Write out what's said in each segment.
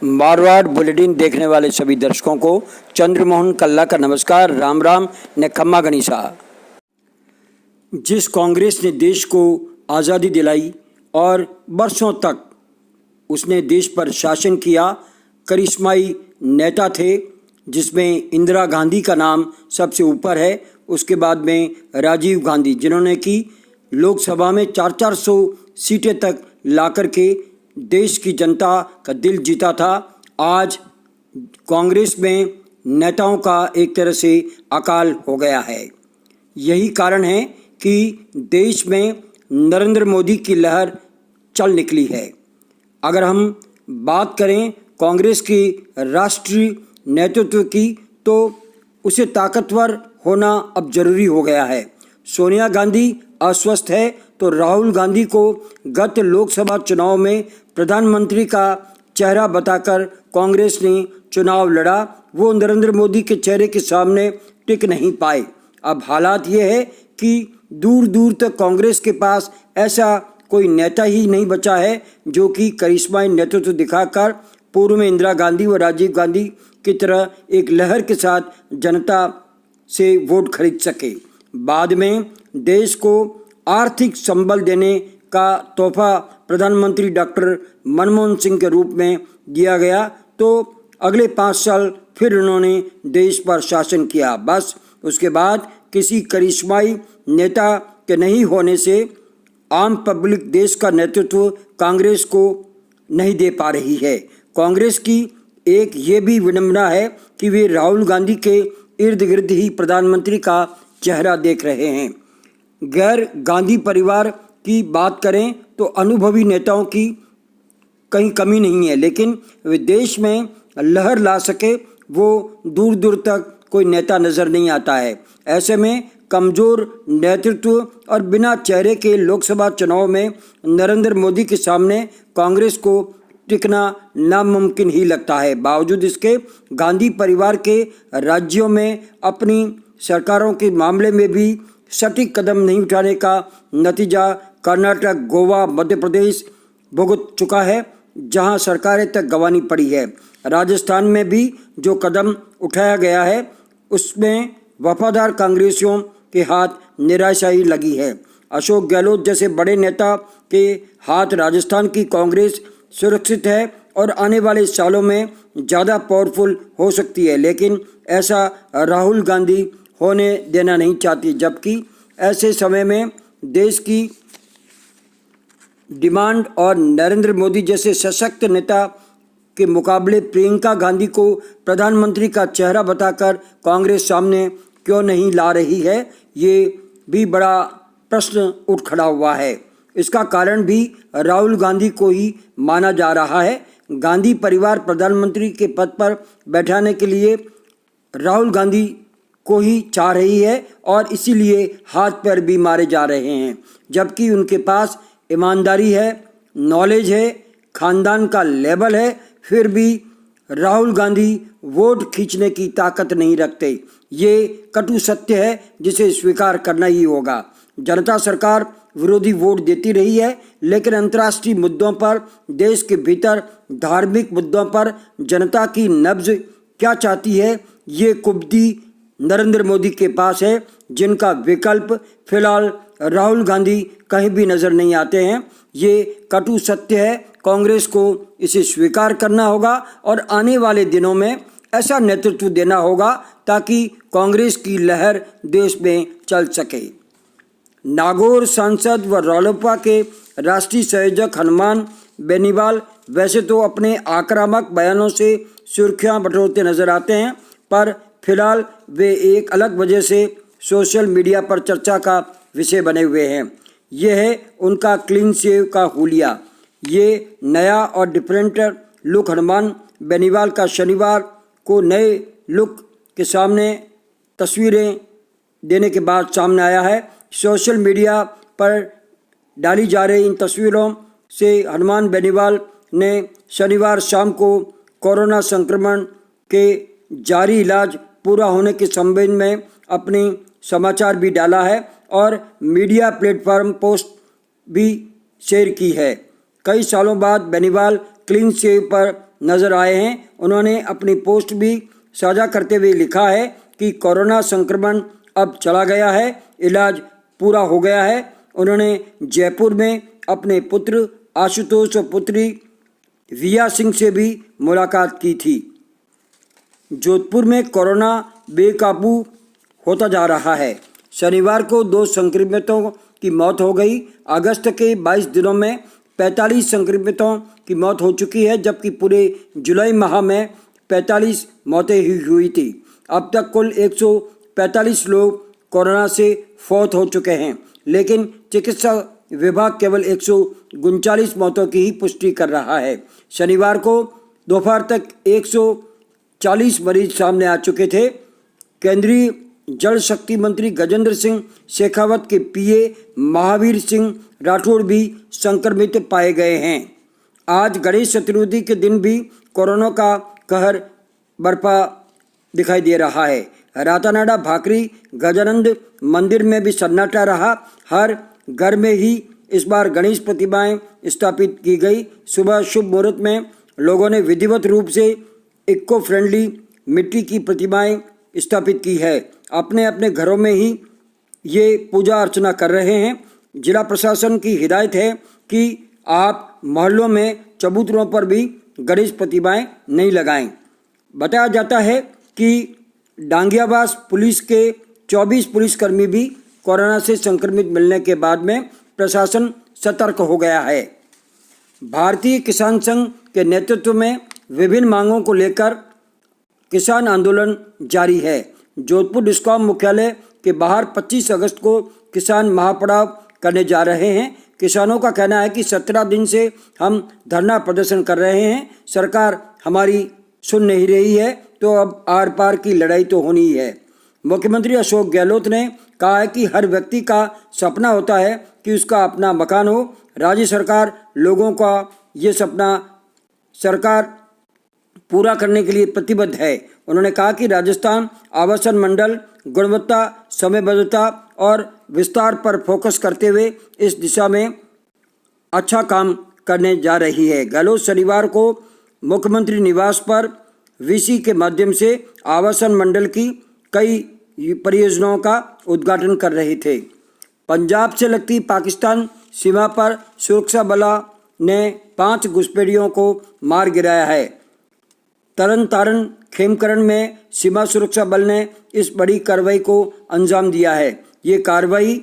Marwar bulletin देखने वाले सभी दर्शकों को चंद्रमोहन कल्ला का नमस्कार। राम राम ने खम्मा गणिसा। जिस कांग्रेस ने देश को आज़ादी दिलाई और बरसों तक उसने देश पर शासन किया, करिश्माई नेता थे जिसमें इंदिरा गांधी का नाम सबसे ऊपर है, उसके बाद में राजीव गांधी, जिन्होंने कि लोकसभा में 400 सीटें तक ला कर के देश की जनता का दिल जीता था। आज कांग्रेस में नेताओं का एक तरह से अकाल हो गया है। यही कारण है कि देश में नरेंद्र मोदी की लहर चल निकली है। अगर हम बात करें कांग्रेस की राष्ट्रीय नेतृत्व की, तो उसे ताकतवर होना अब जरूरी हो गया है। सोनिया गांधी अस्वस्थ है तो राहुल गांधी को गत लोकसभा चुनाव में प्रधानमंत्री का चेहरा बताकर कांग्रेस ने चुनाव लड़ा। वो नरेंद्र मोदी के चेहरे के सामने टिक नहीं पाए। अब हालात ये है कि दूर दूर तक कांग्रेस के पास ऐसा कोई नेता ही नहीं बचा है जो कि करिश्माई नेतृत्व दिखाकर पूर्व में इंदिरा गांधी व राजीव गांधी की तरह एक लहर के साथ जनता से वोट खरीद सके। बाद में देश को आर्थिक संबल देने का तोहफा प्रधानमंत्री डॉक्टर मनमोहन सिंह के रूप में दिया गया, तो अगले 5 साल फिर उन्होंने देश पर शासन किया। बस उसके बाद किसी करिश्माई नेता के नहीं होने से आम पब्लिक देश का नेतृत्व कांग्रेस को नहीं दे पा रही है। कांग्रेस की एक ये भी विडंबना है कि वे राहुल गांधी के इर्द गिर्द ही प्रधानमंत्री का चेहरा देख रहे हैं। गैर गांधी परिवार की बात करें तो अनुभवी नेताओं की कहीं कमी नहीं है, लेकिन वे देश में लहर ला सके वो दूर दूर तक कोई नेता नज़र नहीं आता है। ऐसे में कमज़ोर नेतृत्व और बिना चेहरे के लोकसभा चुनाव में नरेंद्र मोदी के सामने कांग्रेस को टिकना नामुमकिन ही लगता है। बावजूद इसके गांधी परिवार के राज्यों में अपनी सरकारों के मामले में भी सटीक कदम नहीं उठाने का नतीजा कर्नाटक, गोवा, मध्य प्रदेश भुगत चुका है, जहां सरकारें तक गंवानी पड़ी है। राजस्थान में भी जो कदम उठाया गया है उसमें वफादार कांग्रेसियों के हाथ निराशाई लगी है। अशोक गहलोत जैसे बड़े नेता के हाथ राजस्थान की कांग्रेस सुरक्षित है और आने वाले सालों में ज़्यादा पावरफुल हो सकती है, लेकिन ऐसा राहुल गांधी होने देना नहीं चाहती। जबकि ऐसे समय में देश की डिमांड और नरेंद्र मोदी जैसे सशक्त नेता के मुकाबले प्रियंका गांधी को प्रधानमंत्री का चेहरा बताकर कांग्रेस सामने क्यों नहीं ला रही है, ये भी बड़ा प्रश्न उठ खड़ा हुआ है। इसका कारण भी राहुल गांधी को ही माना जा रहा है। गांधी परिवार प्रधानमंत्री के पद पर बैठाने के लिए राहुल गांधी को ही चाह रही है और इसीलिए हाथ पैर भी मारे जा रहे हैं। जबकि उनके पास ईमानदारी है, नॉलेज है, खानदान का लेवल है, फिर भी राहुल गांधी वोट खींचने की ताकत नहीं रखते। ये कटु सत्य है जिसे स्वीकार करना ही होगा। जनता सरकार विरोधी वोट देती रही है, लेकिन अंतर्राष्ट्रीय मुद्दों पर, देश के भीतर धार्मिक मुद्दों पर जनता की नब्ज क्या चाहती है ये कुब्दी नरेंद्र मोदी के पास है, जिनका विकल्प फिलहाल राहुल गांधी कहीं भी नज़र नहीं आते हैं। ये कटु सत्य है, कांग्रेस को इसे स्वीकार करना होगा और आने वाले दिनों में ऐसा नेतृत्व देना होगा ताकि कांग्रेस की लहर देश में चल सके। नागौर सांसद व रालोपा के राष्ट्रीय संयोजक हनुमान बेनीवाल वैसे तो अपने आक्रामक बयानों से सुर्खियां बटोरते नजर आते हैं, पर फिलहाल वे एक अलग वजह से सोशल मीडिया पर चर्चा का विषय बने हुए हैं। यह है उनका क्लीन शेव का हुलिया। ये नया और डिफरेंट लुक हनुमान बेनीवाल का शनिवार को नए लुक के सामने तस्वीरें देने के बाद सामने आया है। सोशल मीडिया पर डाली जा रही इन तस्वीरों से हनुमान बेनीवाल ने शनिवार शाम को कोरोना संक्रमण के जारी इलाज पूरा होने के संबंध में अपनी समाचार भी डाला है और मीडिया प्लेटफॉर्म पोस्ट भी शेयर की है। कई सालों बाद बेनीवाल क्लीन शेव पर नजर आए हैं। उन्होंने अपनी पोस्ट भी साझा करते हुए लिखा है कि कोरोना संक्रमण अब चला गया है, इलाज पूरा हो गया है। उन्होंने जयपुर में अपने पुत्र आशुतोष और पुत्री विया सिंह से भी मुलाकात की थी। जोधपुर में कोरोना बेकाबू होता जा रहा है। शनिवार को 2 संक्रमितों की मौत हो गई। अगस्त के 22 दिनों में 45 संक्रमितों की मौत हो चुकी है, जबकि पूरे जुलाई माह में 45 मौतें ही हुई थी। अब तक कुल 145 लोग कोरोना से फौत हो चुके हैं, लेकिन चिकित्सा विभाग केवल 139 मौतों की ही पुष्टि कर रहा है। शनिवार को दोपहर तक 140 मरीज सामने आ चुके थे। केंद्रीय जल शक्ति मंत्री गजेंद्र सिंह शेखावत के पीए महावीर सिंह राठौड़ भी संक्रमित पाए गए हैं। आज गणेश चतुर्थी के दिन भी कोरोना का कहर बरपा दिखाई दे रहा है। रातानाडा भाकरी गजानंद मंदिर में भी सन्नाटा रहा। हर घर में ही इस बार गणेश प्रतिमाएं स्थापित की गई। सुबह शुभ मुहूर्त में लोगों ने विधिवत रूप से इको फ्रेंडली मिट्टी की प्रतिमाएं स्थापित की है। अपने अपने घरों में ही ये पूजा अर्चना कर रहे हैं। जिला प्रशासन की हिदायत है कि आप मोहल्लों में चबूतरों पर भी गणेश प्रतिमाएं नहीं लगाएं। बताया जाता है कि डांगियाबास पुलिस के 24 पुलिसकर्मी भी कोरोना से संक्रमित मिलने के बाद में प्रशासन सतर्क हो गया है। भारतीय किसान संघ के नेतृत्व में विभिन्न मांगों को लेकर किसान आंदोलन जारी है। जोधपुर डिस्कॉम मुख्यालय के बाहर 25 अगस्त को किसान महापड़ाव करने जा रहे हैं। किसानों का कहना है कि 17 दिन से हम धरना प्रदर्शन कर रहे हैं, सरकार हमारी सुन नहीं रही है, तो अब आर पार की लड़ाई तो होनी ही है। मुख्यमंत्री अशोक गहलोत ने कहा है कि हर व्यक्ति का सपना होता है कि उसका अपना मकान हो। राज्य सरकार लोगों का ये सपना सरकार पूरा करने के लिए प्रतिबद्ध है। उन्होंने कहा कि राजस्थान आवासन मंडल गुणवत्ता, समयबद्धता और विस्तार पर फोकस करते हुए इस दिशा में अच्छा काम करने जा रही है। गहलोत शनिवार को मुख्यमंत्री निवास पर वीसी के माध्यम से आवासन मंडल की कई परियोजनाओं का उद्घाटन कर रहे थे। पंजाब से लगती पाकिस्तान सीमा पर सुरक्षा बलों ने 5 घुसपैठियों को मार गिराया है। तरन तारण खेमकरण में सीमा सुरक्षा बल ने इस बड़ी कार्रवाई को अंजाम दिया है। ये कार्रवाई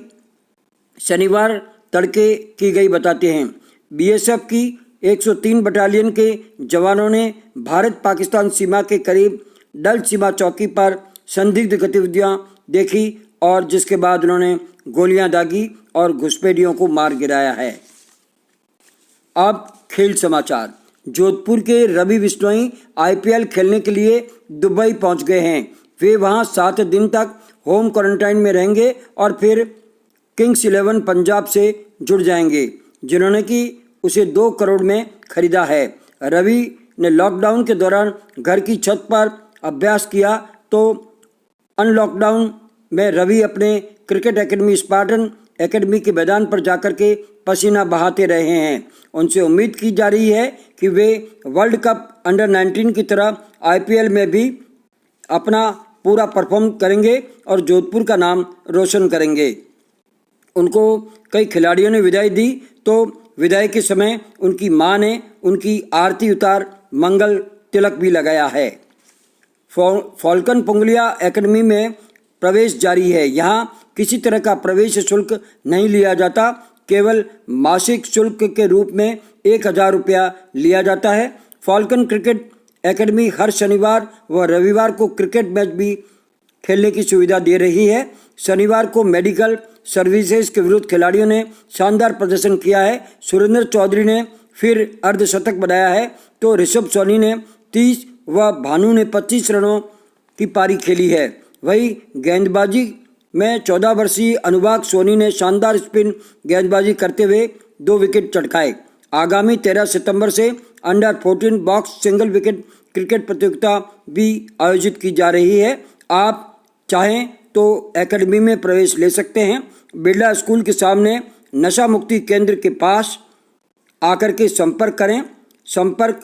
शनिवार तड़के की गई बताते हैं। बीएसएफ की 103 बटालियन के जवानों ने भारत पाकिस्तान सीमा के करीब डल सीमा चौकी पर संदिग्ध गतिविधियां देखी और जिसके बाद उन्होंने गोलियां दागी और घुसपैठियों को मार गिराया है। अब खेल समाचार। जोधपुर के रवि बिश्नोई आईपीएल खेलने के लिए दुबई पहुंच गए हैं। वे वहां 7 दिन तक होम क्वारंटाइन में रहेंगे और फिर किंग्स 11 पंजाब से जुड़ जाएंगे, जिन्होंने कि उसे 2 करोड़ में खरीदा है। रवि ने लॉकडाउन के दौरान घर की छत पर अभ्यास किया, तो अनलॉकडाउन में रवि अपने क्रिकेट एकेडमी स्पार्टन एकेडमी के मैदान पर जाकर के पसीना बहाते रहे हैं। उनसे उम्मीद की जा रही है कि वे वर्ल्ड कप अंडर 19 की तरह आईपीएल में भी अपना पूरा परफॉर्म करेंगे और जोधपुर का नाम रोशन करेंगे। उनको कई खिलाड़ियों ने विदाई दी, तो विदाई के समय उनकी मां ने उनकी आरती उतार मंगल तिलक भी लगाया है। फॉल्कन पुंगलिया एकेडमी में प्रवेश जारी है। यहाँ किसी तरह का प्रवेश शुल्क नहीं लिया जाता, केवल मासिक शुल्क के रूप में 1000 रुपया लिया जाता है। फॉल्कन क्रिकेट एकेडमी हर शनिवार व रविवार को क्रिकेट मैच भी खेलने की सुविधा दे रही है। शनिवार को मेडिकल सर्विसेज के विरुद्ध खिलाड़ियों ने शानदार प्रदर्शन किया है। सुरेंद्र चौधरी ने फिर अर्धशतक बनाया है, तो ऋषभ सोनी ने 30 व भानु ने 25 रनों की पारी खेली है। वहीं गेंदबाजी में 14 वर्षीय अनुराग सोनी ने शानदार स्पिन गेंदबाजी करते हुए 2 विकेट चटकाए। आगामी 13 सितंबर से under 14 box single wicket cricket प्रतियोगिता भी आयोजित की जा रही है। आप चाहें तो एकेडमी में प्रवेश ले सकते हैं। बिरला स्कूल के सामने नशा मुक्ति केंद्र के पास आकर के संपर्क करें। संपर्क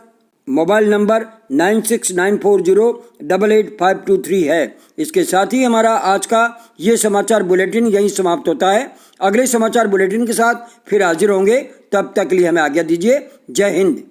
मोबाइल नंबर 9694088523 है। इसके साथ ही हमारा आज का ये समाचार बुलेटिन यहीं समाप्त होता है। अगले समाचार बुलेटिन के साथ फिर हाजिर होंगे, तब तक के लिए हमें आज्ञा दीजिए। जय हिंद।